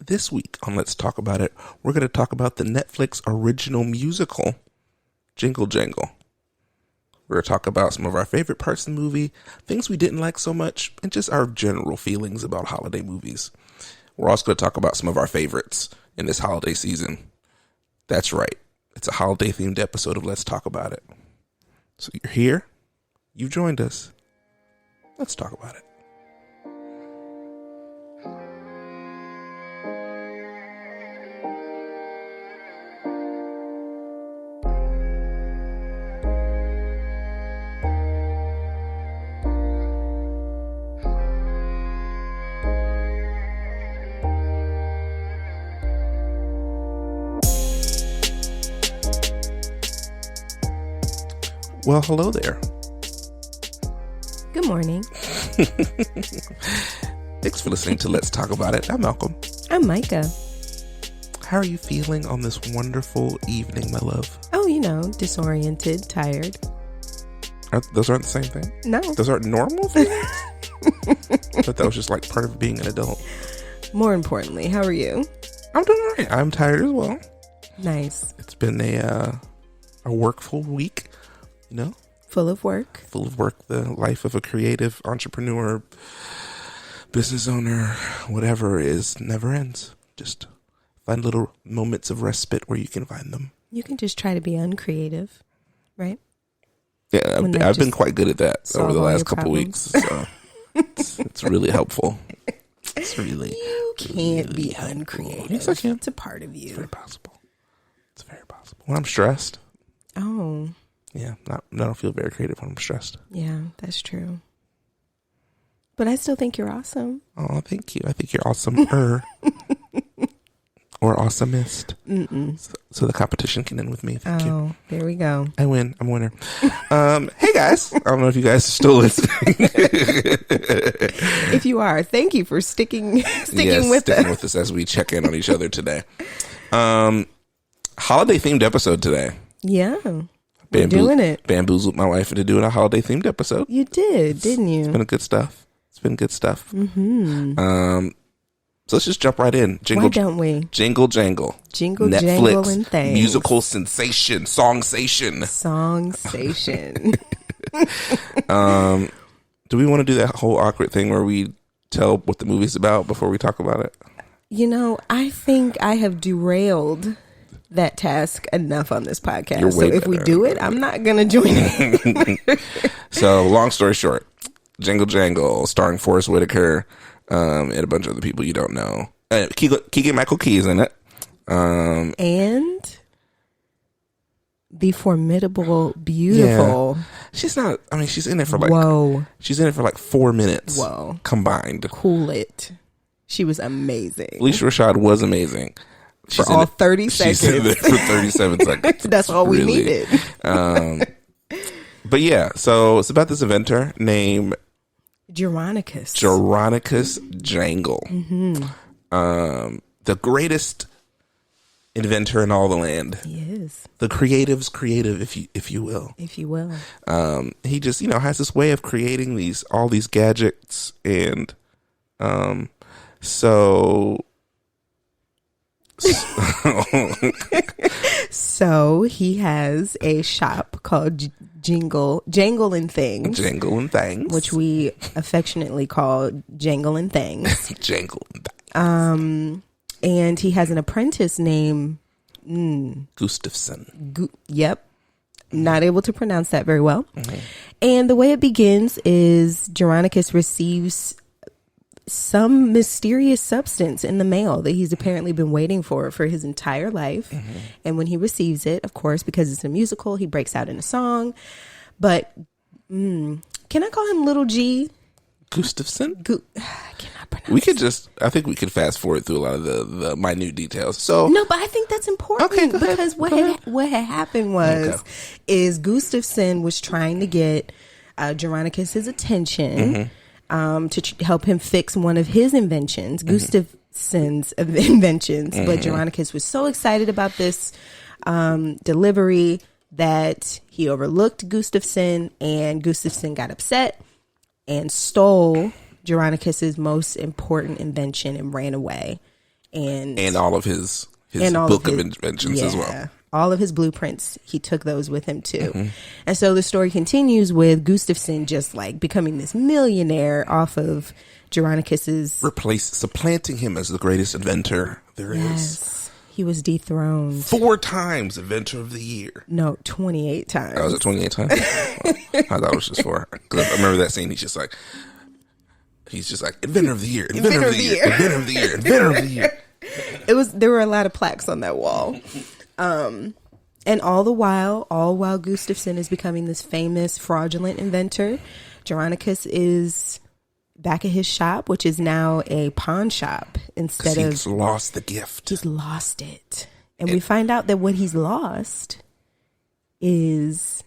This week on Let's Talk About It, we're going to talk about the Netflix original musical, Jingle Jangle. We're going to talk about some of our favorite parts of the movie, things we didn't like so much, and just our general feelings about holiday movies. We're also going to talk about some of our favorites in this holiday season. That's right. It's a holiday-themed episode of Let's Talk About It. So you're here. You've joined us. Let's talk about it. Well, hello there. Good morning. Thanks for listening to Let's Talk About It. I'm Malcolm. I'm Micah. How are you feeling on this wonderful evening, my love? Oh, disoriented, tired. Those aren't the same thing? No. Those aren't normal feelings? I thought that was just like part of being an adult. More importantly, how are you? I'm doing all right. I'm tired as well. Nice. It's been a workful week, Full of work. Full of work. The life of a creative entrepreneur, business owner, whatever never ends. Just find little moments of respite where you can find them. You can just try to be uncreative, right? Yeah, I've been quite good at that over the last couple weeks. So it's really helpful. It's really You can't be uncreative. Yes, I can. It's a part of you. It's very possible. It's very possible. When I'm stressed. Oh. Yeah, I don't feel very creative when I'm stressed. Yeah, that's true. But I still think you're awesome. Oh, thank you. I think you're awesomer. Or awesomest. So the competition can end with me. Thank you. Oh, there we go. I win. I'm a winner. Hey guys. I don't know if you guys are still listening. If you are, thank you for sticking with us as we check in on each other today. Holiday themed episode today. Yeah. We're doing it. Bamboozled my wife into doing a holiday themed episode. You did, didn't you? It's been good stuff. Mm-hmm. So let's just jump right in. Why don't we? Jingle Jangle. Jingle, Netflix, jangle, and things. Musical sensation. Songsation. Do we want to do that whole awkward thing where we tell what the movie's about before we talk about it? I think I have derailed that task enough on this podcast. So if we do it, I'm not going to join it. So long story short, Jingle Jangle, starring Forrest Whitaker and a bunch of other people you don't know. Keegan-Michael Key is in it. And the formidable, beautiful. Yeah. She's in it for she's in it for like 4 minutes. Whoa. Combined. Cool it. She was amazing. Alicia Rashad was amazing. For all 30 seconds. She's in there for 37 seconds. That's all we needed. But yeah, so it's about this inventor named Jeronicus Jangle. Mm-hmm. The greatest inventor in all the land. He is. The creative's creative, if you will. If you will. He just, has this way of creating all these gadgets, and so he has a shop called Jangle and Things. Jangle and Things. Which we affectionately call Jangle and Things. Jangle and Things. And he has an apprentice named Gustafson. Yep. Not able to pronounce that very well. Mm-hmm. And the way it begins is Jeronicus receives some mysterious substance in the mail that he's apparently been waiting for his entire life. Mm-hmm. And when he receives it, of course, because it's a musical, he breaks out in a song. But can I call him Little G? Gustafson? I cannot pronounce I think we could fast forward through a lot of the minute details. So no, but I think that's important. Okay, because what had happened is Gustafson was trying to get Jeronicus's attention. Mm-hmm. To help him fix one of his inventions, mm-hmm. Gustafson's inventions. Mm-hmm. But Jeronicus was so excited about this delivery that he overlooked Gustafson, and Gustafson got upset and stole Jeronicus's most important invention and ran away. and all of his book of inventions as well. All of his blueprints, he took those with him too. And so the story continues with Gustafsson just like becoming this millionaire off of Germanicus's supplanting him as the greatest inventor there is. He was dethroned 4 times inventor of the year. No, 28 times. Oh, was it 28 times? I thought it was just 4. Because I remember that scene. He's just like inventor of the year, inventor of the year, inventor of the year, inventor of the year. There were a lot of plaques on that wall. And all while Gustafsson is becoming this famous fraudulent inventor, Germanicus is back at his shop, which is now a pawn shop he's lost the gift. He's lost it. And we find out that what he's lost is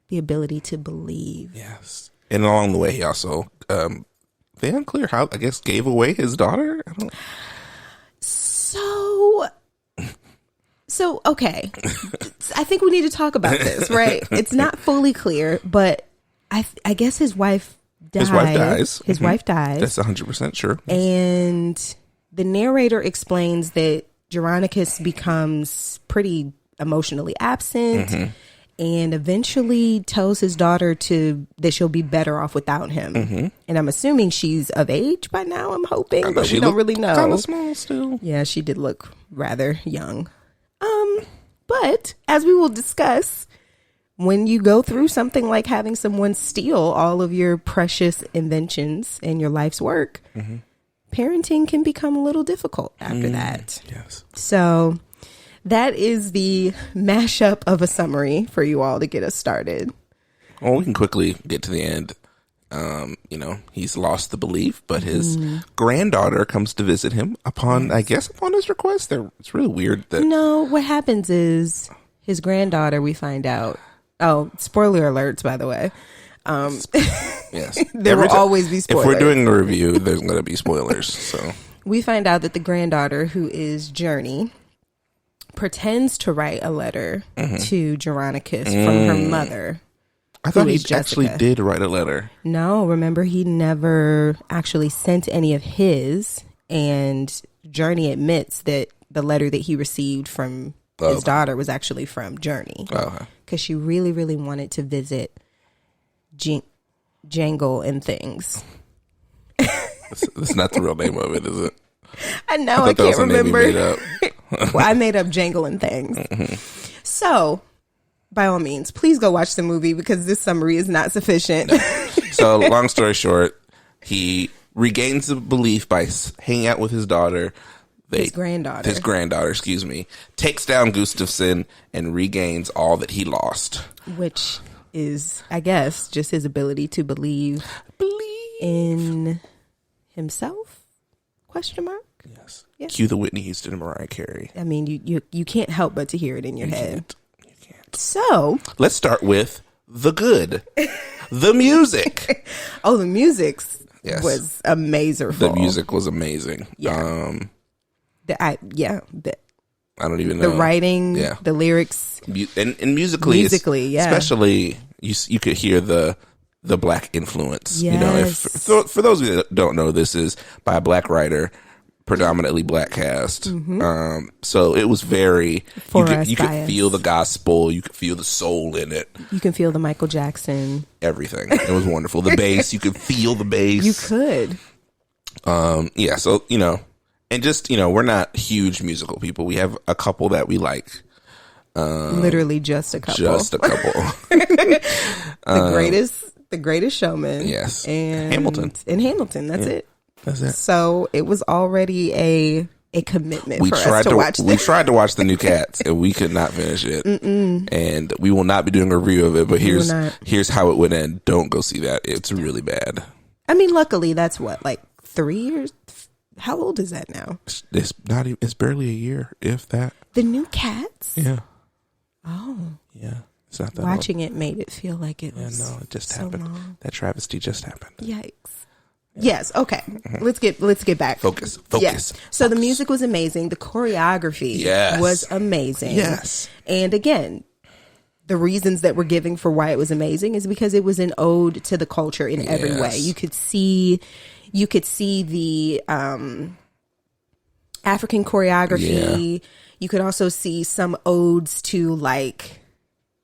the ability to believe. Yes. And along the way, he also, they unclear how, I guess, gave away his daughter? So, okay. I think we need to talk about this, right? It's not fully clear, but I guess his wife died. His wife dies. His wife dies. That's 100% sure. And the narrator explains that Germanicus becomes pretty emotionally absent and eventually tells his daughter that she'll be better off without him. And I'm assuming she's of age by now, I'm hoping, but we don't really know. Kind of small still. Yeah, she did look rather young. But as we will discuss, when you go through something like having someone steal all of your precious inventions and your life's work, parenting can become a little difficult after that. Yes. So that is the mashup of a summary for you all to get us started. Well, we can quickly get to the end. He's lost the belief, but his granddaughter comes to visit him upon his request. It's really weird that. No, what happens is his granddaughter, we find out. Oh, spoiler alerts, by the way. Yes. There will always be spoilers. If we're doing a review, there's going to be spoilers. So we find out that the granddaughter, who is Journey, pretends to write a letter to Germanicus from her mother. I thought he actually did write a letter. No, remember, he never actually sent any of his, and Journey admits that the letter that he received from his daughter was actually from Journey. Because she really, really wanted to visit Jangle and things. That's not the real name of it, is it? I know, I can't remember. Well, I made up Jangle and things. So, by all means, please go watch the movie because this summary is not sufficient. So, long story short, he regains the belief by hanging out with his daughter. His granddaughter, excuse me, takes down Gustafsson and regains all that he lost. Which is, I guess, just his ability to believe in himself? Question mark? Yes. Yeah. Cue the Whitney Houston and Mariah Carey. I mean, you can't help but to hear it in your head. So let's start with the good, the music. Oh, the music was amazing. The music was amazing. Yeah. I don't even know the writing, the lyrics, and musically, especially you could hear the black influence. Yes. For those of you that don't know, this is by a black writer. Predominantly black cast. So it was very, you could feel the gospel, you could feel the soul in it. You can feel the Michael Jackson. Everything. It was wonderful. The bass, you could feel the bass. You could. So, and just, we're not huge musical people. We have a couple that we like. Literally just a couple. The Greatest Showman. Yes. And Hamilton. That's it. That's it. So it was already a commitment for us to watch this. We tried to watch the new Cats and we could not finish it. And we will not be doing a review of it, but here's how it would end. Don't go see that. It's really bad. I mean, luckily that's like 3 years. How old is that now? It's barely a year, if that. The new Cats? Yeah. Oh. Yeah. It's not that Watching old. it made it feel like it was. Yeah, no, it just so happened. long. That travesty just happened. Yikes. Yes. Okay. Let's get back. Focus. Yes. So the music was amazing. The choreography was amazing. Yes. And again, the reasons that we're giving for why it was amazing is because it was an ode to the culture in every way. You could see the African choreography. You could also see some odes to like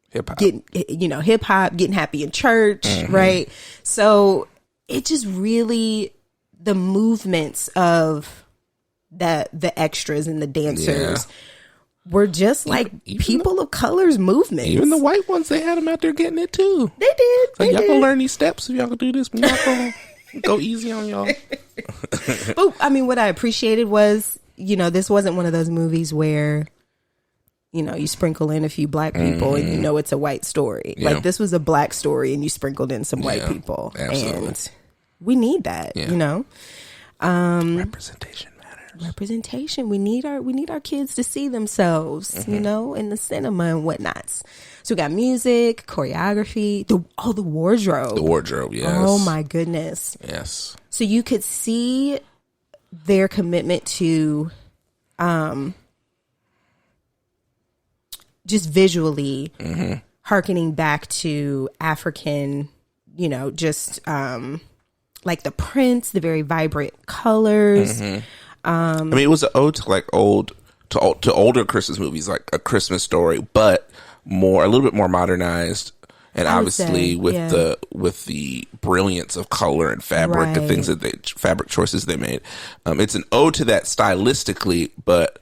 hip hop, hip hop, getting happy in church, right? So it just really, the movements of the extras and the dancers were just like even people of color's movements. Even the white ones, they had them out there getting it too. They did. Like, y'all gonna learn these steps if y'all can do this. We're not gonna go easy on y'all. But I mean, what I appreciated was, this wasn't one of those movies where, you sprinkle in a few black people and it's a white story. Yeah. Like, this was a black story and you sprinkled in some white people. Absolutely. And we need that, Representation matters. Representation. We need our kids to see themselves, in the cinema and whatnots. So we got music, choreography, the wardrobe. The wardrobe, yes. Oh my goodness. Yes. So you could see their commitment to just visually hearkening back to African, like the prints, the very vibrant colors. I mean, it was an ode to like to older Christmas movies, like A Christmas Story, but a little bit more modernized, and obviously with the brilliance of color and fabric and things fabric choices they made. It's an ode to that stylistically, but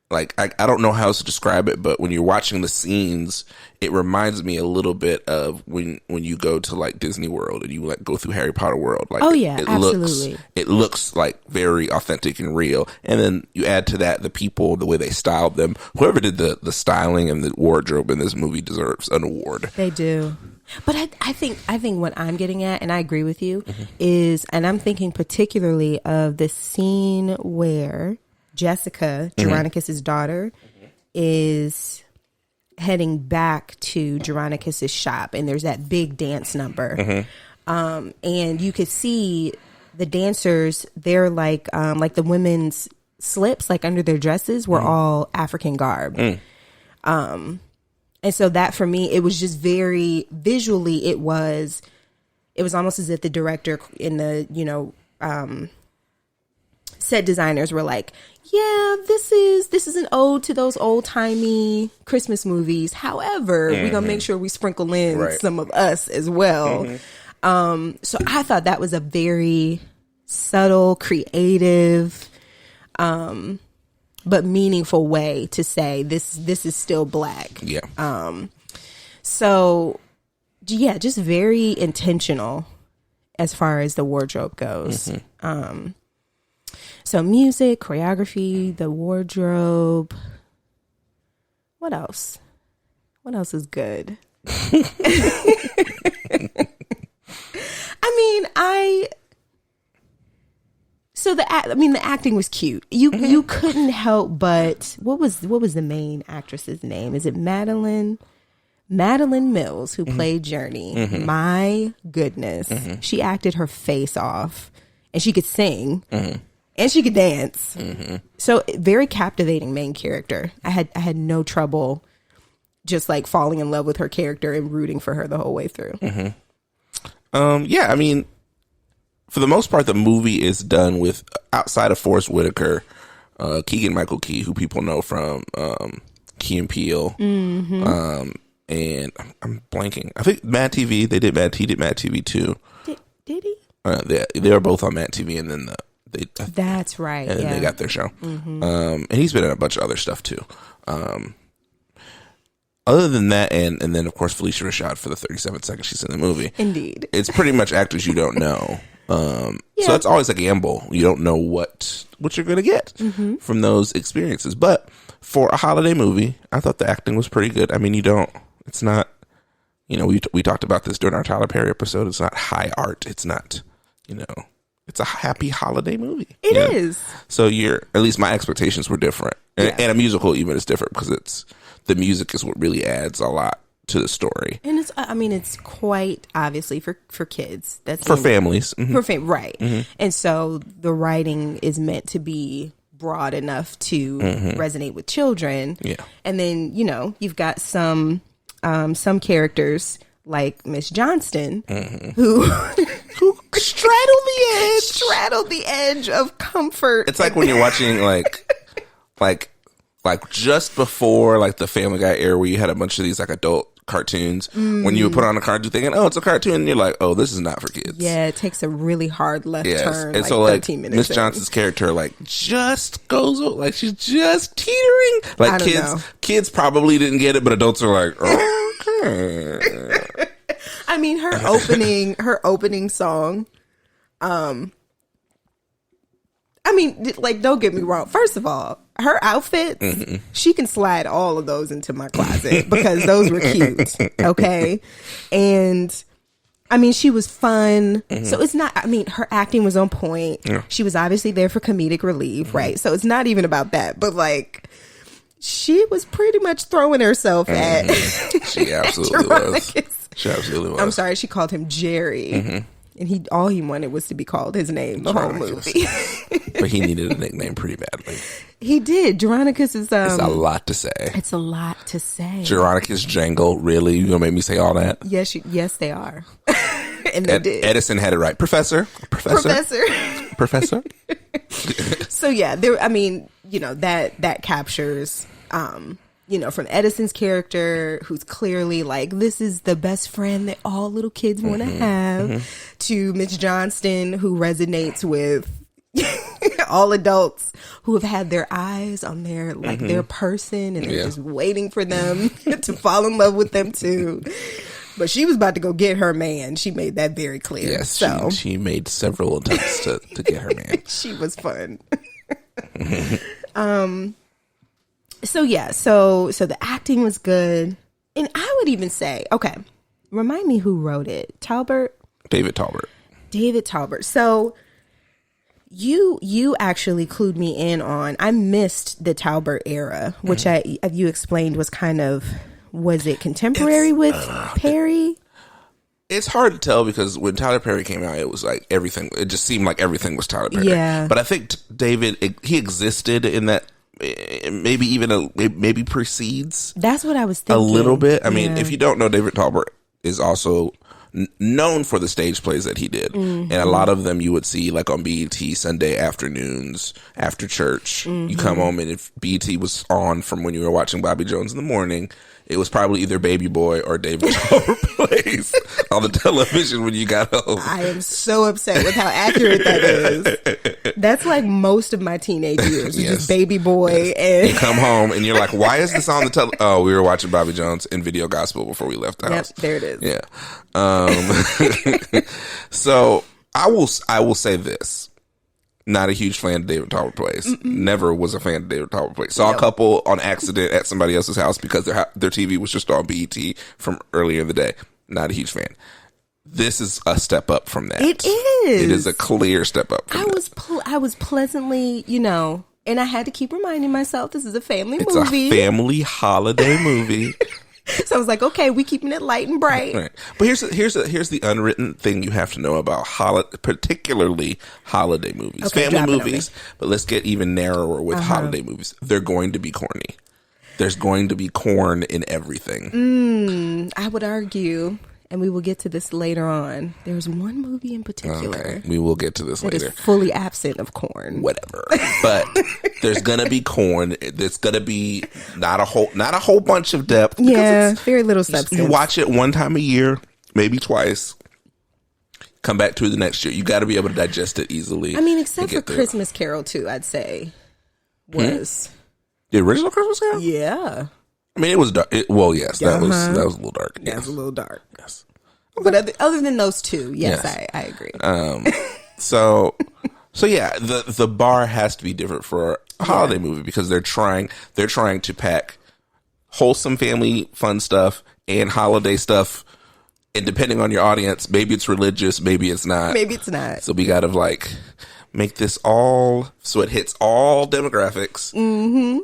like I don't know how else to describe it, but when you're watching the scenes, it reminds me a little bit of when you go to like Disney World and you like go through Harry Potter World. Like, absolutely. It looks like very authentic and real. And then you add to that the people, the way they styled them. Whoever did the styling and the wardrobe in this movie deserves an award. They do. But I think what I'm getting at, and I agree with you, is, and I'm thinking particularly of the scene where Jessica, Geronicus's daughter, is heading back to Geronicus's shop, and there's that big dance number. And you could see the dancers, they're like the women's slips, like under their dresses, were all African garb. And so that, for me, it was just very visually, it was almost as if the director and the set designers were like, yeah, this is an ode to those old timey Christmas movies. However, we're gonna make sure we sprinkle in some of us as well. So I thought that was a very subtle, creative, but meaningful way to say this is still black. Yeah. So yeah, just very intentional as far as the wardrobe goes. So music, choreography, the wardrobe. What else? What else is good? The acting was cute. You couldn't help but, what was the main actress's name? Is it Madeline Mills, who played Journey? My goodness. She acted her face off, and she could sing. And she could dance. So very captivating main character. I had no trouble just like falling in love with her character and rooting for her the whole way through. Yeah, I mean, for the most part, the movie is done with, outside of Forrest Whitaker, Keegan-Michael Key, who people know from Key and Peele. And I'm blanking. I think Mad TV, he did Mad TV too. Did he? They were both on Mad TV, and then that's right. And then they got their show. And he's been in a bunch of other stuff too. Other than that, and then of course Felicia Rashad for the 37 seconds she's in the movie. Indeed. It's pretty much actors you don't know. So it's always a gamble. You don't know what you're going to get from those experiences. But for a holiday movie, I thought the acting was pretty good. I mean, it's not, we talked about this during our Tyler Perry episode. It's not high art. It's not, it's a happy holiday movie. It is. So at least my expectations were different. And a musical even is different because the music is what really adds a lot to the story. And it's quite obviously for kids. That's for families. Right. And so the writing is meant to be broad enough to resonate with children. Yeah. And then, you've got some characters like Miss Johnston, who straddle the edge. Straddle the edge of comfort. It's like when you're watching like just before like the Family Guy era where you had a bunch of these like adult cartoons. When you would put on a cartoon thinking, oh, it's a cartoon, and you're like, oh, this is not for kids. Yeah, it takes a really hard left turn. And like so like 13 minutes Miss Johnson's character like just goes like she's just teetering. Like kids probably didn't get it, but adults are like, okay. I mean, her opening song. I mean, like, don't get me wrong. First of all, her outfits, she can slide all of those into my closet because those were cute. Okay. And I mean, she was fun. So it's not, I mean, her acting was on point. Yeah. She was obviously there for comedic relief, right? So it's not even about that. But like, she was pretty much throwing herself at. She absolutely was. She absolutely was. I'm sorry, she called him Jerry. And all he wanted was to be called his name the whole movie. But he needed a nickname pretty badly. He did. Geronicus is... it's a lot to say. It's a lot to say. Geronicus, Jangle, really? You gonna make me say all that? Yes, they are. And they did. Edison had it right. Professor. So yeah, I mean, you know, that captures... you know, from Edison's character, who's clearly like, this is the best friend that all little kids want to have, to Miss Johnston, who resonates with all adults who have had their eyes on their, like, their person, and they're just waiting for them to fall in love with them too. But she was about to go get her man. She made that very clear. Yes, so she made several attempts to get her man. She was fun. So yeah, so the acting was good. And I would even say, okay, remind me who wrote it. David Talbert. So you actually clued me in on, I missed the Talbert era, which you explained was kind of, was it contemporary with Perry? It's hard to tell because when Tyler Perry came out, it was like everything, it just seemed like everything was Tyler Perry. Yeah. But I think David, he existed in that, maybe precedes. That's what I was thinking. A little bit. I mean, if you don't know, David Talbert is also known for the stage plays that he did, and a lot of them you would see like on BET Sunday afternoons after church. You come home, and if BET was on from when you were watching Bobby Jones in the morning, it was probably either Baby Boy or David Talbert plays on the television when you got home. I am so upset with how accurate that is. That's like most of my teenage years. Just Baby Boy. And you come home and you're like, why is this on the television? Oh, we were watching Bobby Jones in Video Gospel before we left the house. There it is. Yeah. So I will say this. Not a huge fan of David Talbert plays. Never was a fan of David Talbert plays. Saw a couple on accident at somebody else's house because their TV was just on BET from earlier in the day. Not a huge fan. This is a step up from that. It is. It is a clear step up from I was pleasantly, you know, and I had to keep reminding myself this is a family movie. It's a family holiday movie. So I was like, okay, we keeping it light and bright. Right. But here's the unwritten thing you have to know about particularly holiday movies. Okay, family movies, but let's get even narrower with holiday movies. They're going to be corny. There's going to be corn in everything. I would argue, and we will get to this later on, there's one movie in particular. Okay, we will get to this that later. Is fully absent of corn. Whatever. But there's gonna be corn. There's gonna be not a whole bunch of depth. Yeah, very little substance. You watch it one time a year, maybe twice. Come back to it the next year. You got to be able to digest it easily. I mean, except for Christmas Carol 2, I'd say was the original Christmas Carol. Yeah. I mean, it was dark. Yes, that was a little dark. That was a little dark. Yes. But other than those two, yes. I agree. So yeah, the bar has to be different for a holiday movie because they're trying to pack wholesome family fun stuff and holiday stuff. And depending on your audience, maybe it's religious, maybe it's not. Maybe it's not. So we got to like make this all so it hits all demographics.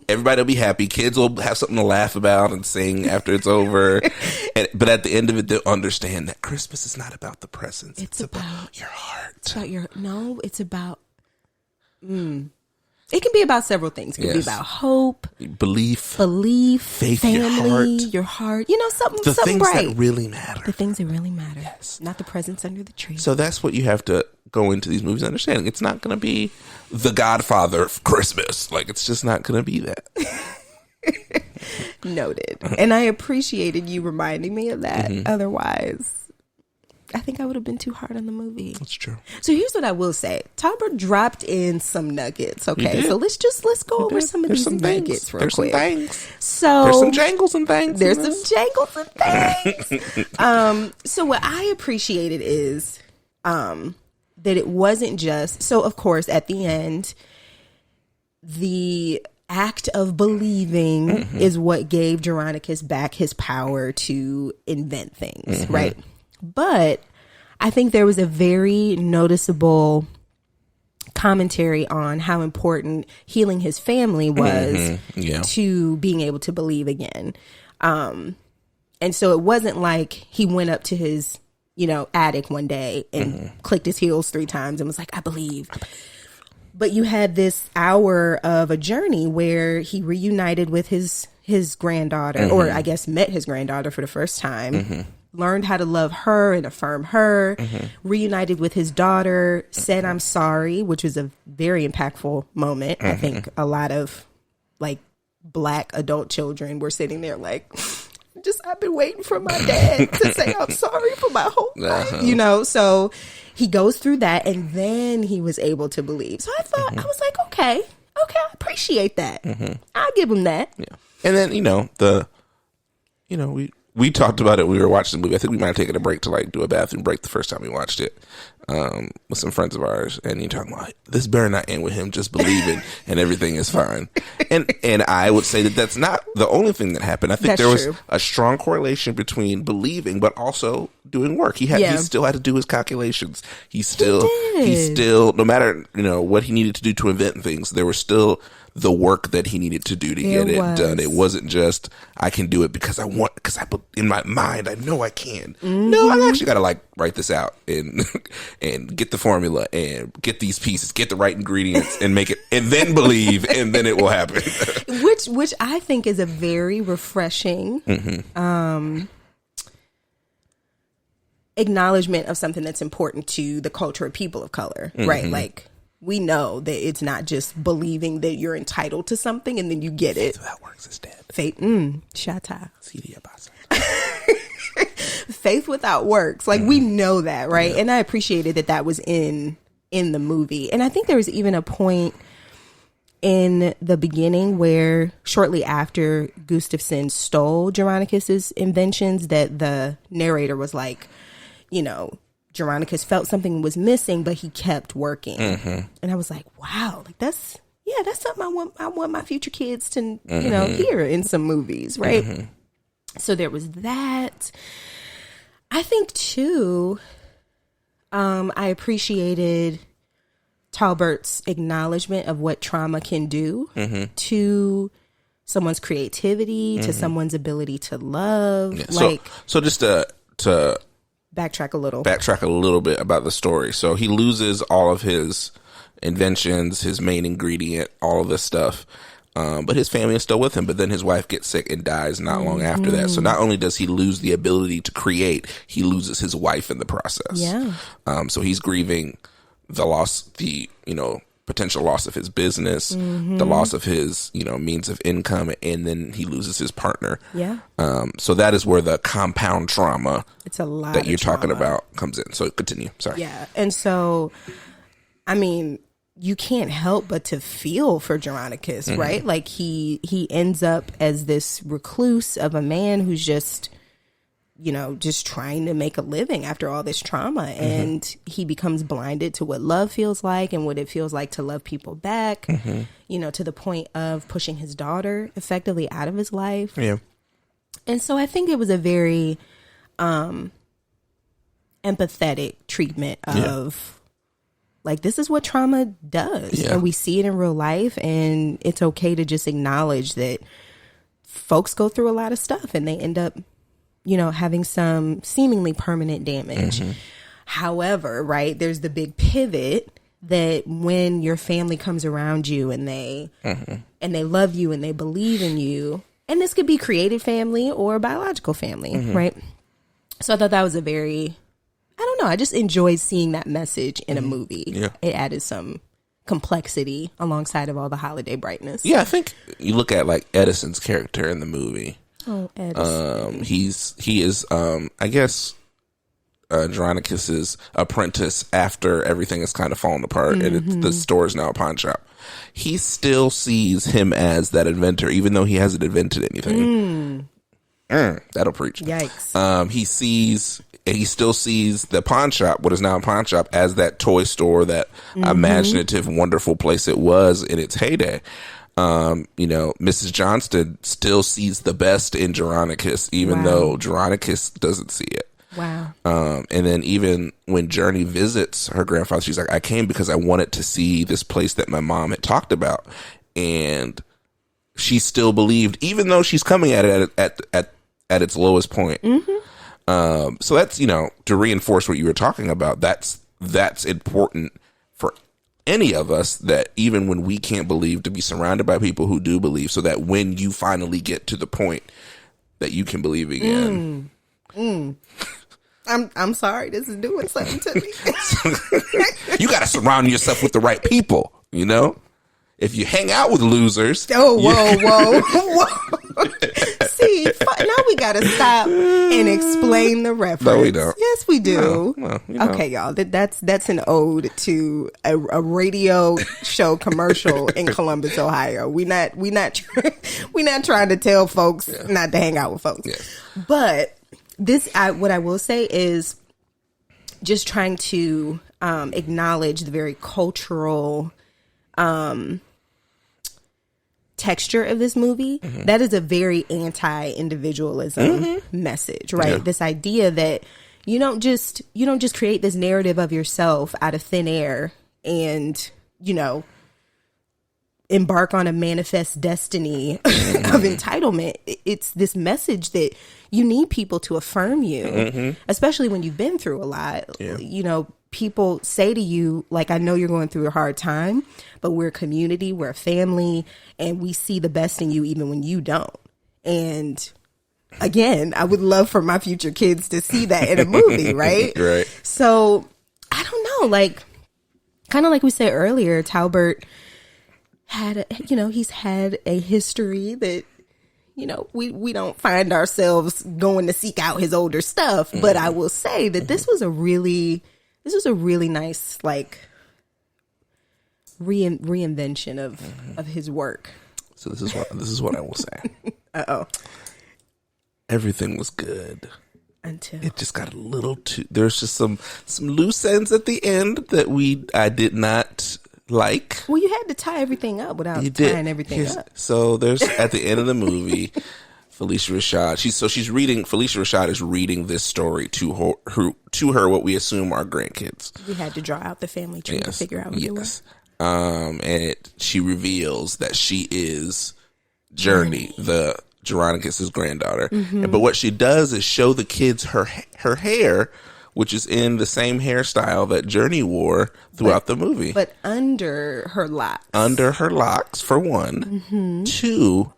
Everybody will be happy. Kids will have something to laugh about and sing after it's over. But at the end of it, they'll understand that Christmas is not about the presents. It's about your heart. It's about It can be about several things. It can be about hope, belief, faith, family, your heart. You know, something things bright. that really matter. The things that really matter. Yes. Not the presents under the tree. So that's what you have to go into these movies understanding. It's not going to be The Godfather of Christmas. Like, it's just not going to be that. Noted. And I appreciated you reminding me of that. Otherwise, I think I would have been too hard on the movie. That's true. So here's what I will say. Talbert dropped in some nuggets. Okay, so let's go over some of these nuggets real quick. So there's some jangles and things. There's some jangles and things. So what I appreciated is that it wasn't just, so of course at the end, the act of believing is what gave Geronicus back his power to invent things, right? But I think there was a very noticeable commentary on how important healing his family was to being able to believe again. And so it wasn't like he went up to his, attic one day and clicked his heels 3 times and was like, I believe. But you had this hour of a journey where he reunited with his granddaughter, or I guess met his granddaughter for the first time. Learned how to love her and affirm her, reunited with his daughter, said, I'm sorry, which was a very impactful moment. I think a lot of like Black adult children were sitting there like, I've been waiting for my dad to say, I'm sorry for my whole life, so he goes through that and then he was able to believe. So I thought, I was like, okay, I appreciate that. I'll give him that. Yeah. And then, we talked about it when we were watching the movie. I think we might have taken a break to like do a bathroom break the first time we watched it with some friends of ours. And you're talking about, this better not end with him just believing and everything is fine. And I would say that that's not the only thing that happened. I think there was a strong correlation between believing but also doing work. He still had to do his calculations. He still, no matter, what he needed to do to invent things, there was still the work that he needed to do to get it done. It wasn't just, I can do it because in my mind, I know I can. No, I actually got to like write this out and get the formula and get these pieces, get the right ingredients and make it, and then believe, and then it will happen. which I think is a very refreshing, acknowledgement of something that's important to the culture of people of color, right? Like, we know that it's not just believing that you're entitled to something and then you get it. Faith without works is dead. Faith, shata. Faith without works. Like, we know that, right? Yeah. And I appreciated that was in the movie. And I think there was even a point in the beginning where shortly after Gustafsson stole Geronicus's inventions that the narrator was like, Geronicus felt something was missing, but he kept working. And I was like, wow, like that's something I want my future kids to, hear in some movies. Right. So there was that. I think too, I appreciated Talbert's acknowledgement of what trauma can do to someone's creativity, to someone's ability to love. Yeah. So just to backtrack a little bit about the story. So he loses all of his inventions, his main ingredient, all of this stuff. But his family is still with him. But then his wife gets sick and dies not long after that. So not only does he lose the ability to create, he loses his wife in the process. Yeah. So he's grieving the loss, potential loss of his business, the loss of his, means of income, and then he loses his partner. Yeah. So that is where the compound trauma it's a lot that you're talking about comes in. So continue. Sorry. Yeah. And so, I mean, you can't help but to feel for Geronicus, right? Like he ends up as this recluse of a man who's just trying to make a living after all this trauma. And he becomes blinded to what love feels like and what it feels like to love people back, to the point of pushing his daughter effectively out of his life. Yeah. And so I think it was a very empathetic treatment of like, this is what trauma does. Yeah. And we see it in real life, and it's okay to just acknowledge that folks go through a lot of stuff and they end up having some seemingly permanent damage. However, right, there's the big pivot that when your family comes around you and they love you and they believe in you, and this could be created family or biological family, right? So I thought that was a very, I don't know, I just enjoyed seeing that message in a movie. Yeah. It added some complexity alongside of all the holiday brightness. Yeah, I think you look at like Edison's character in the movie. Oh, Edison. He is I guess Andronicus's apprentice after everything has kind of fallen apart and the store is now a pawn shop. He still sees him as that inventor, even though he hasn't invented anything. That'll preach. Yikes. He still sees the pawn shop, what is now a pawn shop, as that toy store, that imaginative, wonderful place it was in its heyday. Mrs. Johnston still sees the best in Geronicus, even though Geronicus doesn't see it. Wow. And then even when Journey visits her grandfather, she's like, I came because I wanted to see this place that my mom had talked about. And she still believed, even though she's coming at it at its lowest point. So that's, to reinforce what you were talking about, that's important for any of us, that even when we can't believe, to be surrounded by people who do believe, so that when you finally get to the point that you can believe again. I'm sorry, this is doing something to me. You got to surround yourself with the right people, If you hang out with losers. Oh, whoa. See, now we got to stop and explain the reference. No, we don't. Yes, we do. No, Okay, y'all. That's an ode to a radio show commercial in Columbus, Ohio. We not trying to tell folks not to hang out with folks. Yes. But what I will say is just trying to acknowledge the very cultural texture of this movie. That is a very anti-individualism message, right? Yeah. This idea that you don't just create this narrative of yourself out of thin air and embark on a manifest destiny of entitlement. It's this message that you need people to affirm you, especially when you've been through a lot. People say to you, like, I know you're going through a hard time, but we're a community, we're a family, and we see the best in you even when you don't. And again, I would love for my future kids to see that in a movie, right? Right. So I don't know, kind of like we said earlier, Talbert had, he's had a history that, we don't find ourselves going to seek out his older stuff. But I will say that this was a really nice, reinvention of his work. So this is what I will say. Everything was good until it just got a little too. There's just some loose ends at the end that I did not like. Well, you had to tie everything up without tying everything up. So there's at the end of the movie, Felicia Rashad. Felicia Rashad is reading this story to her what we assume are grandkids. We had to draw out the family tree to figure out who they were. And she reveals that she is Journey, the Geronicus's granddaughter. But what she does is show the kids her hair, which is in the same hairstyle that Journey wore throughout the movie. But under her locks. Under her locks, for one. Two,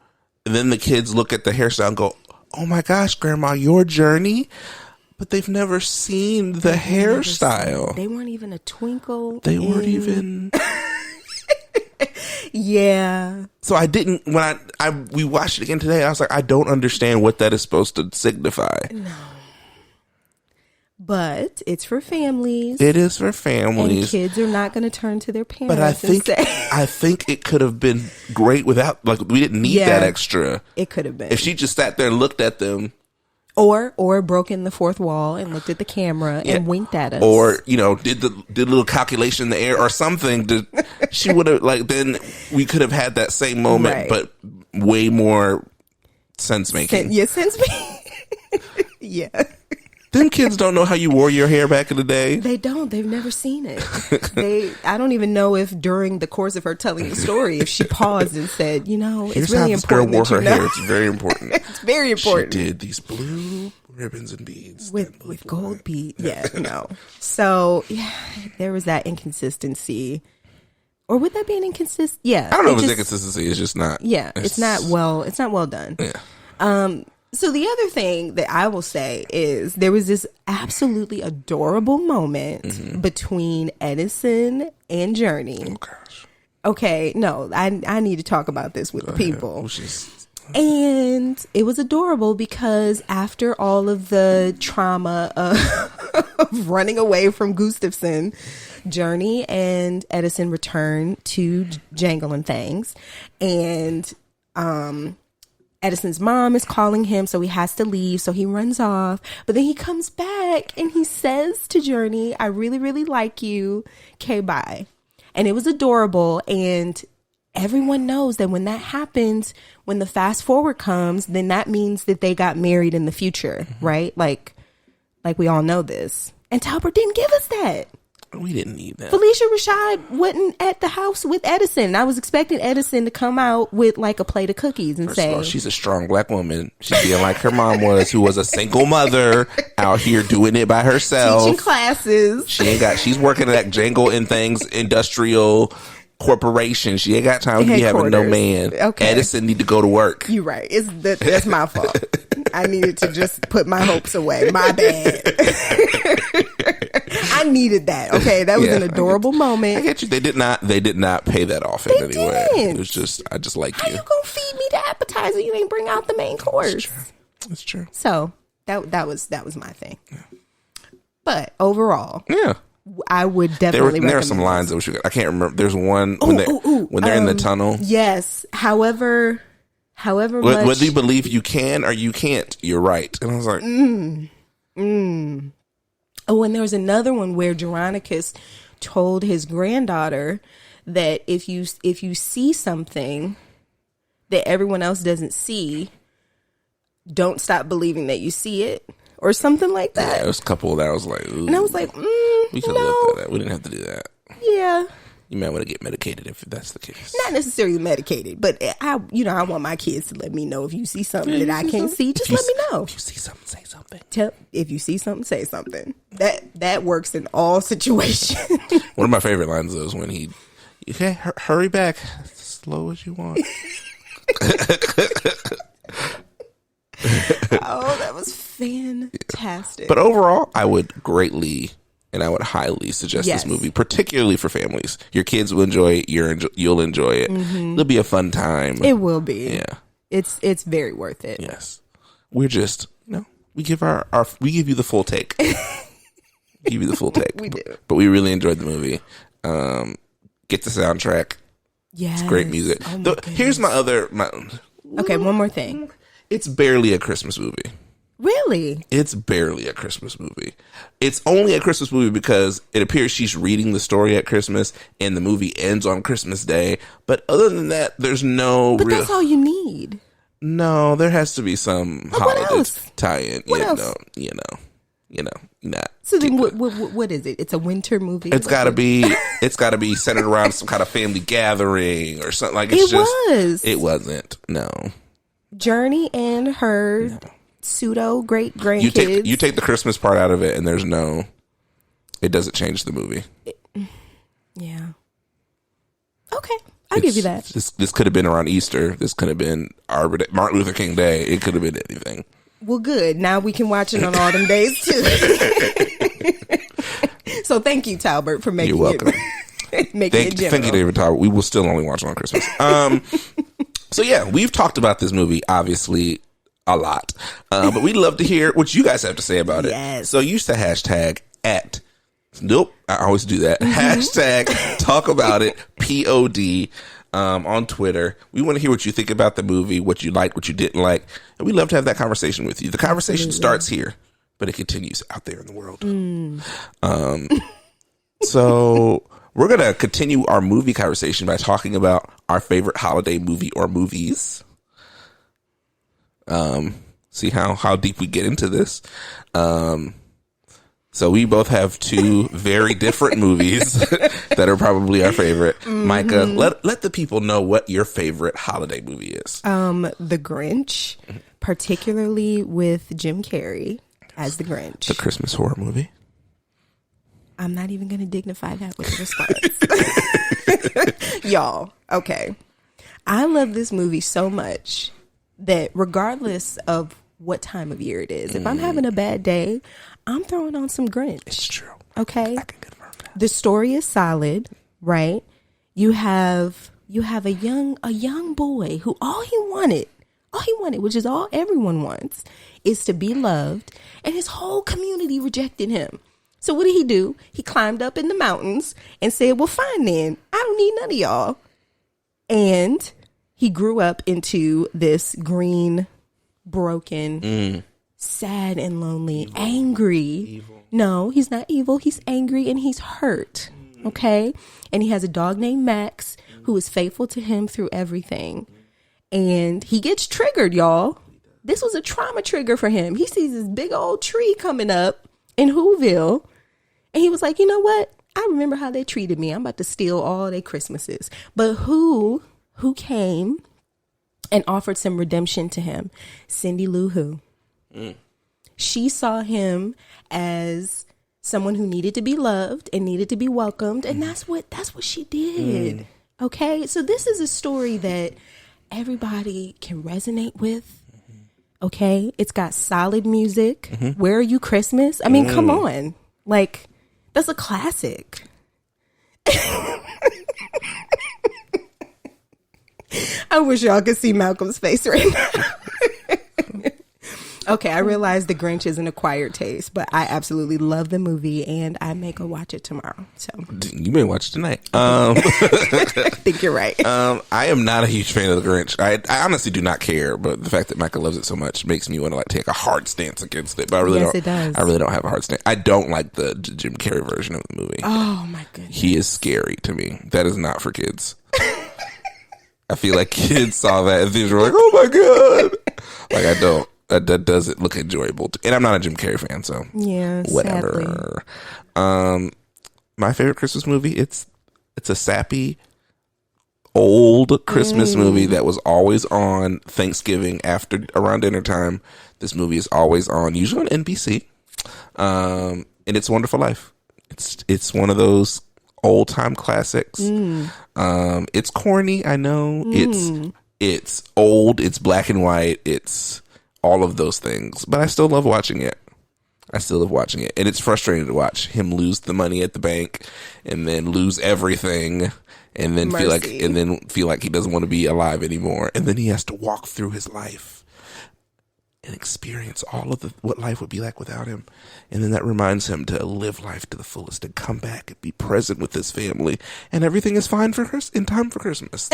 then the kids look at the hairstyle and go, oh my gosh, Grandma, your Journey? But they've never seen the hairstyle. They weren't even a twinkle. They weren't even... Yeah. So I didn't, when we watched it again today, I was like, I don't understand what that is supposed to signify. No. But it's for families. It is for families. And kids are not going to turn to their parents. But I think it could have been great without, we didn't need that extra. It could have been. If she just sat there and looked at them. Or broken the fourth wall and looked at the camera and winked at us. Or, did a little calculation in the air or something. She would have, then we could have had that same moment, but way more sense making. Sense making. Yeah. Them kids don't know how you wore your hair back in the day. They don't. They've never seen it. I don't even know if during the course of her telling the story, if she paused and said, it's really important. Here's how this girl wore her hair. It's very important. It's very important. She did these blue ribbons and beads with gold beads. Yeah, no. So yeah, there was that inconsistency. Or would that be an inconsistency? Yeah. I don't know if it's inconsistency. It's just not. Yeah, it's not well done. Yeah. So the other thing that I will say is there was this absolutely adorable moment between Edison and Journey. Oh gosh. Okay, no, I need to talk about this with the people. And it was adorable because after all of the trauma of running away from Gustafson, Journey and Edison return to Jangle and Things. And Edison's mom is calling him, so he has to leave. So he runs off. But then he comes back and he says to Journey, I really, really like you. Okay, bye. And it was adorable. And everyone knows that when that happens, when the fast forward comes, then that means that they got married in the future, right? Like we all know this. And Talbot didn't give us that. We didn't need that. Felicia Rashad wasn't at the house with Edison. I was expecting Edison to come out with like a plate of cookies and say, she's a strong black woman. She's being like her mom was, who was a single mother out here doing it by herself. Teaching classes. She's working at Jangle and Things Industrial Corporation. She ain't got time to be having no man. Okay. Edison need to go to work. You're right. That's my fault. I needed to just put my hopes away. My bad. I needed that. Okay, that was an adorable moment. I get you. They did not pay that off in any way. It was just, I just like How you. you gonna feed me the appetizer? You ain't bring out the main course. That's true. So that was my thing. Yeah. But overall, I would definitely. There are some lines that we should. I can't remember. There's one when they're in the tunnel. Yes. However much, whether you believe you can or you can't, you're right. And I was like, Oh, and there was another one where Geronicus told his granddaughter that if you see something that everyone else doesn't see, don't stop believing that you see it, or something like that. Yeah, there was a couple that I was like, ooh. And I was like, we could have looked at that. We didn't have to do that. Yeah. You might want to get medicated if that's the case. Not necessarily medicated, but I want my kids to let me know if you see something that I can't see. Just let me know. If you see something, say something. If you see something, say something. That works in all situations. One of my favorite lines though is when he, okay, hurry back, as slow as you want. Oh, that was fantastic. But overall, I would greatly and I would highly suggest this movie, particularly for families. Your kids will enjoy it. You'll enjoy it. It'll be a fun time. It will be. Yeah, it's very worth it. Yes, we're just we give we give you the full take. Give you the full take. We do, but we really enjoyed the movie. Get the soundtrack. Yes, it's great music. Here's my okay. One more thing. It's barely a Christmas movie. Really? It's barely a Christmas movie. It's only a Christmas movie because it appears she's reading the story at Christmas and the movie ends on Christmas Day. But other than that, there's no But that's all you need. No, there has to be some holiday tie-in. What else? You know, not. So then what is it? It's a winter movie? It's gotta be centered around some kind of family gathering or something. Like it wasn't. No. Journey and her pseudo great grandkids. You take the Christmas part out of it, and it doesn't change the movie. Yeah. Okay, I'll give you that. This could have been around Easter. This could have been Martin Luther King Day. It could have been anything. Well, good. Now we can watch it on all them days too. So thank you, Talbot, for making You're welcome. Thank you, David Talbot. We will still only watch it on Christmas. So yeah, we've talked about this movie obviously a lot, but we'd love to hear what you guys have to say about it. Yes. So use the hashtag I always do that. Hashtag talk about it POD on Twitter. We want to hear what you think about the movie, what you liked, what you didn't like, and we'd love to have that conversation with you. The conversation starts here, but it continues out there in the world. So we're going to continue our movie conversation by talking about our favorite holiday movie or movies. See how deep we get into this. So we both have two very different movies that are probably our favorite. Micah, let the people know what your favorite holiday movie is. The Grinch, particularly with Jim Carrey. as the Grinch. The Christmas horror movie. I'm not even going to dignify that with a response. Y'all, okay. I love this movie so much that regardless of what time of year it is, if I'm having a bad day, I'm throwing on some Grinch. It's true. Okay. I can confirm that. The story is solid, right? You have a young boy who all he wanted, which is all everyone wants, is to be loved, and his whole community rejected him. So what did he do? He climbed up in the mountains and said, well, fine then. I don't need none of y'all. And he grew up into this green, broken, sad and lonely, evil. Angry. Evil. No, he's not evil. He's angry and he's hurt. Okay? And he has a dog named Max who is faithful to him through everything. And he gets triggered, y'all. This was a trauma trigger for him. He sees this big old tree coming up in Whoville. And he was like, you know what? I remember how they treated me. I'm about to steal all their Christmases. But who came and offered some redemption to him? Cindy Lou Who. She saw him as someone who needed to be loved and needed to be welcomed. And that's what she did. Okay. So this is a story that everybody can resonate with. Okay. It's got solid music. Where Are You Christmas? I mean, come on. Like, that's a classic. I wish y'all could see Malcolm's face right now. Okay, I realize The Grinch is an acquired taste, but I absolutely love the movie, and I may go watch it tomorrow. So you may watch it tonight. I think you're right. I am not a huge fan of The Grinch. I honestly do not care, but the fact that Michael loves it so much makes me want to like take a hard stance against it. But I really Yes, it does. I really don't have a hard stance. I don't like the Jim Carrey version of the movie. Oh my goodness, he is scary to me. That is not for kids. I feel like kids saw that and they were like, "Oh my god!" Like I don't. That doesn't look enjoyable. And I'm not a Jim Carrey fan, so yeah, whatever. My favorite Christmas movie, it's a sappy, old Christmas movie that was always on Thanksgiving around dinner time. This movie is always on, usually on NBC. And it's Wonderful Life. It's one of those old time classics. It's corny, I know. It's old, it's black and white, it's all of those things, but I still love watching it. And it's frustrating to watch him lose the money at the bank and then lose everything and then feel like he doesn't want to be alive anymore. And then he has to walk through his life and experience all of what life would be like without him. And then that reminds him to live life to the fullest and come back and be present with his family. And everything is fine in time for Christmas.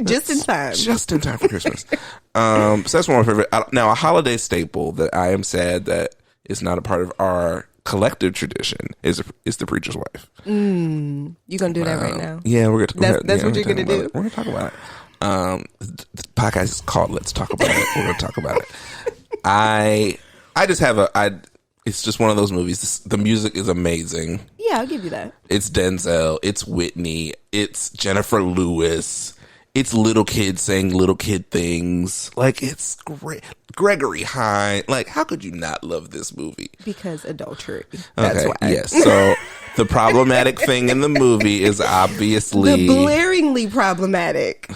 Just in time for Christmas. So that's one of my favorite. Now, a holiday staple that I am sad that is not a part of our collective tradition is The Preacher's Wife. You gonna do that right now? Yeah, we're gonna. That's what you're gonna do. We're gonna talk about it. The podcast is called "Let's Talk About It." We're gonna talk about it. I just have it's just one of those movies. The music is amazing. Yeah, I'll give you that. It's Denzel. It's Whitney. It's Jennifer Lewis. It's little kids saying little kid things. Like, it's great. Gregory Hine. Like, how could you not love this movie? Because adultery. That's why. Yes. So the problematic thing in the movie is obviously the blaringly problematic.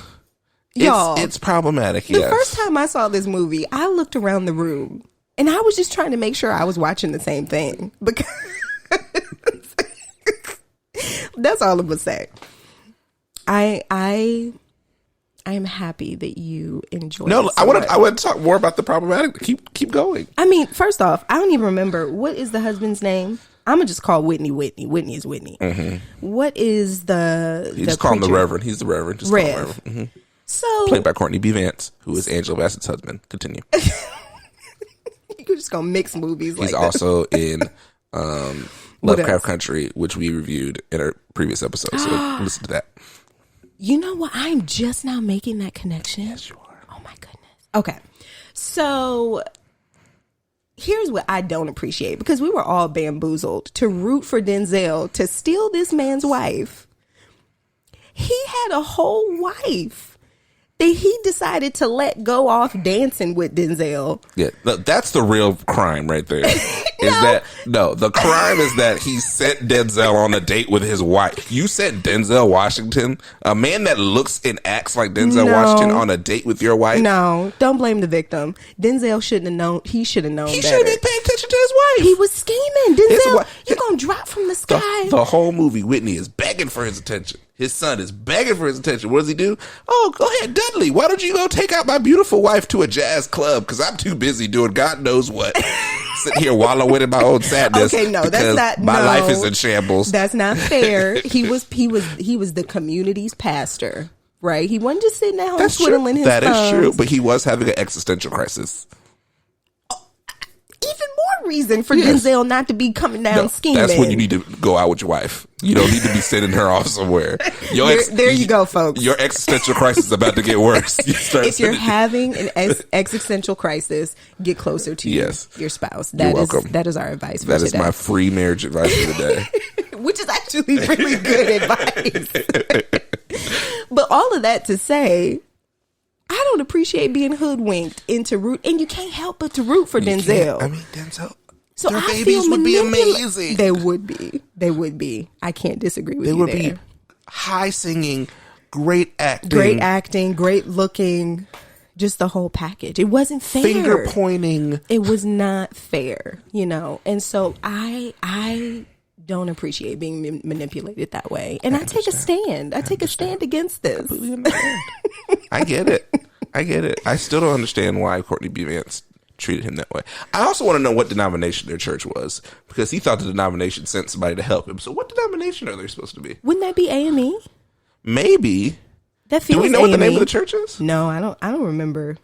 Y'all, it's problematic. The first time I saw this movie, I looked around the room and I was just trying to make sure I was watching the same thing. Because that's all I'm gonna say. I am happy that you enjoyed. No, it so I want to talk more about the problematic. Keep going. I mean, first off, I don't even remember what is the husband's name. I'm gonna just call Whitney. Whitney is Whitney. What is the? You just call him the Reverend. He's the Reverend. Just Rev. call him Reverend. So played by Courtney B. Vance, who is Angela Bassett's husband. Continue. You're just gonna mix movies. He's also in Lovecraft Country, which we reviewed in our previous episode. So listen to that. You know what? I'm just now making that connection. Yes, you are. Oh my goodness. Okay. So here's what I don't appreciate, because we were all bamboozled to root for Denzel to steal this man's wife. He had a whole wife. that he decided to let go off dancing with Denzel. Yeah, that's the real crime right there. The crime is that he sent Denzel on a date with his wife. You sent Denzel Washington, a man that looks and acts like Denzel Washington, on a date with your wife? No, don't blame the victim. Denzel shouldn't have known. He should have known better. He should be paying attention to his wife. He was scheming. Denzel, you're going to drop from the sky. The whole movie, Whitney is begging for his attention. His son is begging for his attention. What does he do? Oh, go ahead, Dudley. Why don't you go take out my beautiful wife to a jazz club? Because I'm too busy doing God knows what. Sitting here wallowing in my own sadness. Okay, no, that's not. My life is in shambles. That's not fair. He was the community's pastor, right? He wasn't just sitting at home twiddling his thumbs. That is true, but he was having an existential crisis. Even more reason for Denzel not to be coming down scheming. That's when you need to go out with your wife. You don't need to be sending her off somewhere. There you go, folks. Your existential crisis is about to get worse. If you're having an existential crisis, get closer to your spouse. You're welcome. That is our advice for today. That is my free marriage advice for the day. Which is actually really good advice. But all of that to say, I don't appreciate being hoodwinked into root, and you can't help but to root for Denzel. I mean, Denzel. So their babies would be amazing. They would be. They would be. I can't disagree with you. They would be high singing, great acting, great looking, just the whole package. It wasn't fair. Finger pointing. It was not fair, And so I don't appreciate being manipulated that way. And I take a stand. I take a stand against this. I get it. I still don't understand why Courtney B. Vance treated him that way. I also want to know what denomination their church was, because he thought the denomination sent somebody to help him. So what denomination are they supposed to be? Wouldn't that be AME? Maybe. That feels Do we know AME. what the name of the church is? No, I don't remember.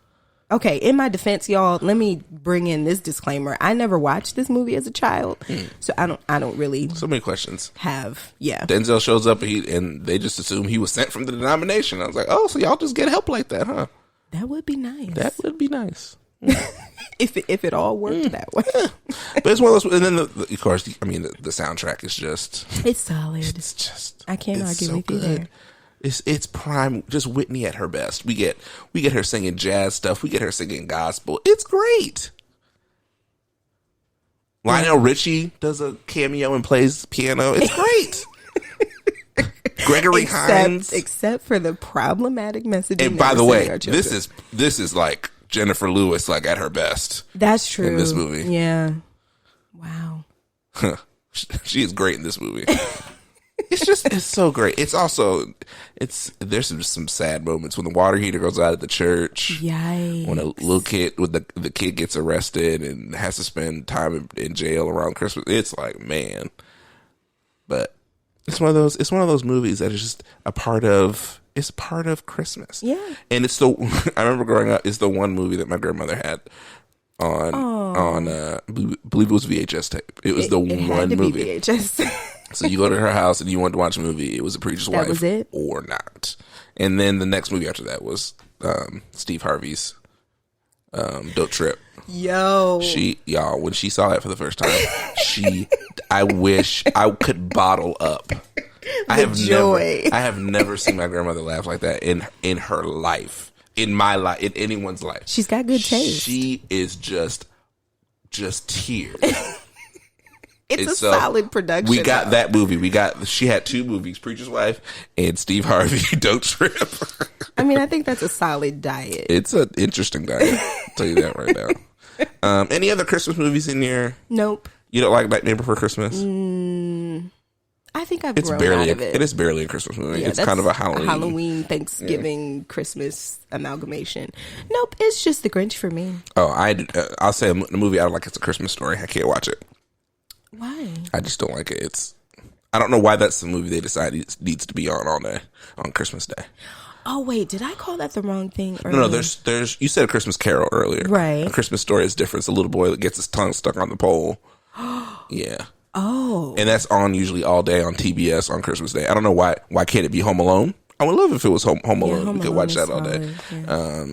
Okay, in my defense, y'all, let me bring in this disclaimer. I never watched this movie as a child, so I don't really. So many questions. Denzel shows up and they just assume he was sent from the denomination. I was like, oh, so y'all just get help like that, huh? That would be nice. That would be nice. if it all worked that way. But it's one of those, and then of course, I mean, the soundtrack is it's solid. It's just, I can't argue so with you there. It's prime, just Whitney at her best. We get her singing jazz stuff. We get her singing gospel. It's great. Lionel Richie does a cameo and plays piano. It's great. Gregory Hines, except for the problematic messaging. And by the way, this is like Jennifer Lewis, like at her best. That's true in this movie. Yeah. Wow. She is great in this movie. It's so great. There's some sad moments when the water heater goes out at the church. Yikes. When a little kid, when the kid gets arrested and has to spend time in jail around Christmas. It's like, man. But it's one of those movies that is just it's part of Christmas. Yeah. And I remember growing up, it's the one movie that my grandmother had on I believe it was VHS tape. It was the one movie. VHS. So you go to her house and you wanted to watch a movie. It was A Preacher's Wife was it? or not. And then the next movie after that was Steve Harvey's Dope Trip. Yo. When she saw it for the first time, I wish I could bottle up. I have never seen my grandmother laugh like that in her life. In my life, in anyone's life. She's got good taste. She is just tears. It's a solid production. We got that movie. She had two movies, Preacher's Wife and Steve Harvey, Dope Trip. I mean, I think that's a solid diet. It's an interesting diet. I'll tell you that right now. Any other Christmas movies in here? Nope. You don't like Nightmare Before Christmas? I think I've grown out of it. It is barely a Christmas movie. Yeah, it's kind of a Halloween, Thanksgiving, Christmas amalgamation. Nope, it's just The Grinch for me. Oh, I'll say a movie I don't like. It's A Christmas Story. I can't watch it. Why? I just don't like it. I don't know why that's the movie they decided needs to be on Christmas Day. Oh wait, did I call that the wrong thing earlier? No, there's you said A Christmas Carol earlier. Right. A Christmas Story is different. It's a little boy that gets his tongue stuck on the pole. Yeah. Oh. And that's on usually all day on TBS on Christmas Day. I don't know why can't it be Home Alone? I would love if it was Home Alone. We could watch that all day. Yeah.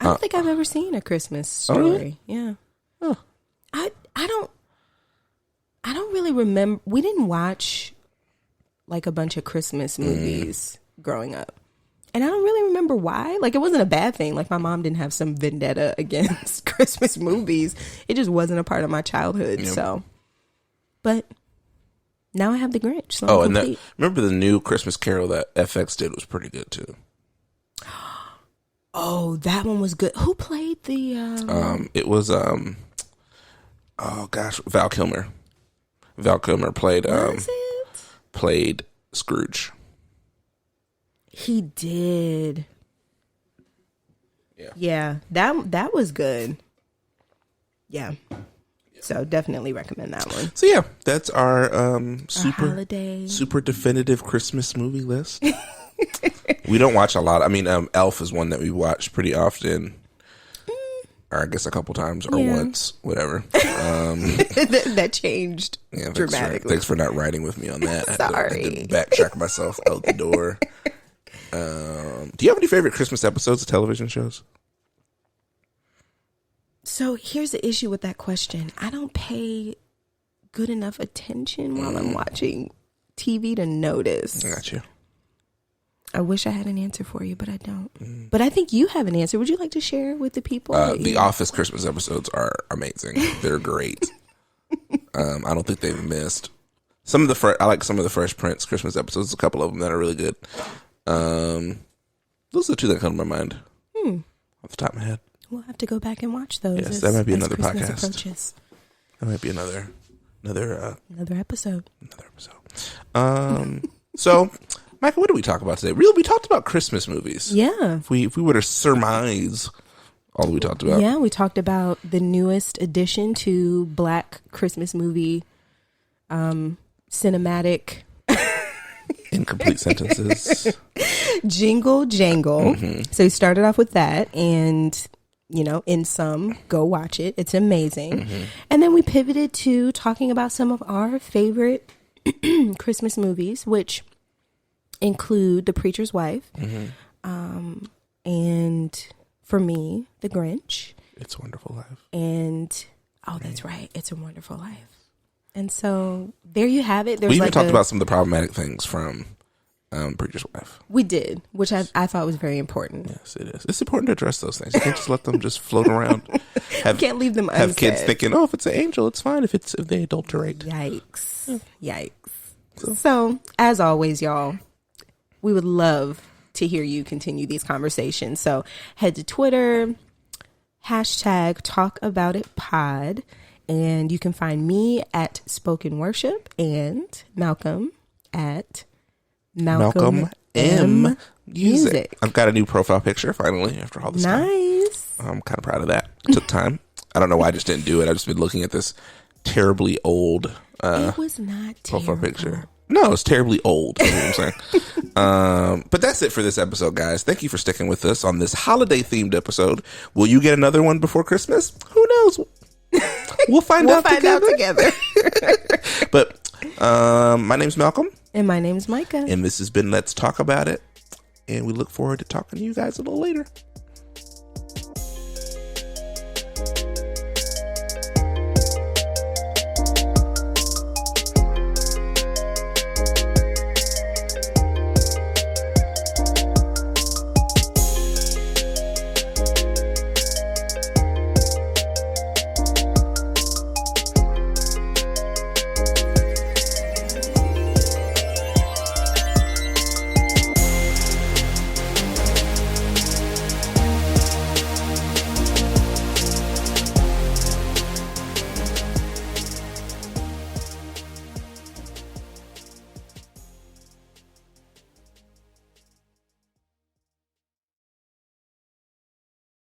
I don't think I've ever seen A Christmas Story. Yeah. Oh. I don't really remember. We didn't watch like a bunch of Christmas movies growing up. And I don't really remember why. Like, it wasn't a bad thing. Like, my mom didn't have some vendetta against Christmas movies. It just wasn't a part of my childhood. Yep. So, but now I have the Grinch. So and remember the new Christmas Carol that FX did was pretty good too. Oh, that one was good. Who played the? It was oh gosh, Val Kilmer. Val Kilmer played played Scrooge. He did. Yeah. That was good. Yeah. So definitely recommend that one. So yeah, that's our holiday, super definitive Christmas movie list. We don't watch a lot. I mean, Elf is one that we watch pretty often. Or I guess a couple times or once, whatever. That changed dramatically. Thanks for not riding with me on that. Sorry. I had to backtrack myself out the door. Do you have any favorite Christmas episodes of television shows? So here's the issue with that question. I don't pay good enough attention while I'm watching TV to notice. I got you. I wish I had an answer for you, but I don't. But I think you have an answer. Would you like to share with the people? The Office Christmas episodes are amazing. They're great. I don't think they've missed. I like some of the Fresh Prince Christmas episodes. A couple of them that are really good. Those are the two that come to my mind off the top of my head. We'll have to go back and watch those. Yes, that might be another Christmas podcast. Approaches. That might be another episode. So, Michael, what did we talk about today? Really, we talked about Christmas movies. Yeah. If we were to surmise all that we talked about. Yeah, we talked about the newest addition to Black Christmas movie cinematic incomplete sentences. Jingle, Jangle. So we started off with that, and in sum, go watch it. It's amazing. And then we pivoted to talking about some of our favorite Christmas movies, which include The Preacher's Wife, and for me, The Grinch. It's a Wonderful Life. And that's right, It's a Wonderful Life. And so there you have it. We even talked about some of the problematic things from Preacher's Wife. We did, which I thought was very important. Yes, it is. It's important to address those things. You can't just let them just float around. Can't leave them unsaid. Have kids thinking, if it's an angel, it's fine if they adulterate. Yikes. Yikes. So, as always, y'all, we would love to hear you continue these conversations. So head to Twitter, #TalkAboutItPod, and you can find me at Spoken Worship and Malcolm at Malcolm M Music. I've got a new profile picture finally after all this time. Nice. I'm kind of proud of that. It took time. I don't know why I just didn't do it. I've just been looking at this terribly old it was not profile picture. No, it's terribly old. You know what I'm saying? But that's it for this episode, guys. Thank you for sticking with us on this holiday-themed episode. Will you get another one before Christmas? Who knows? We'll find out together. But my name's Malcolm. And my name's Micah. And this has been Let's Talk About It. And we look forward to talking to you guys a little later.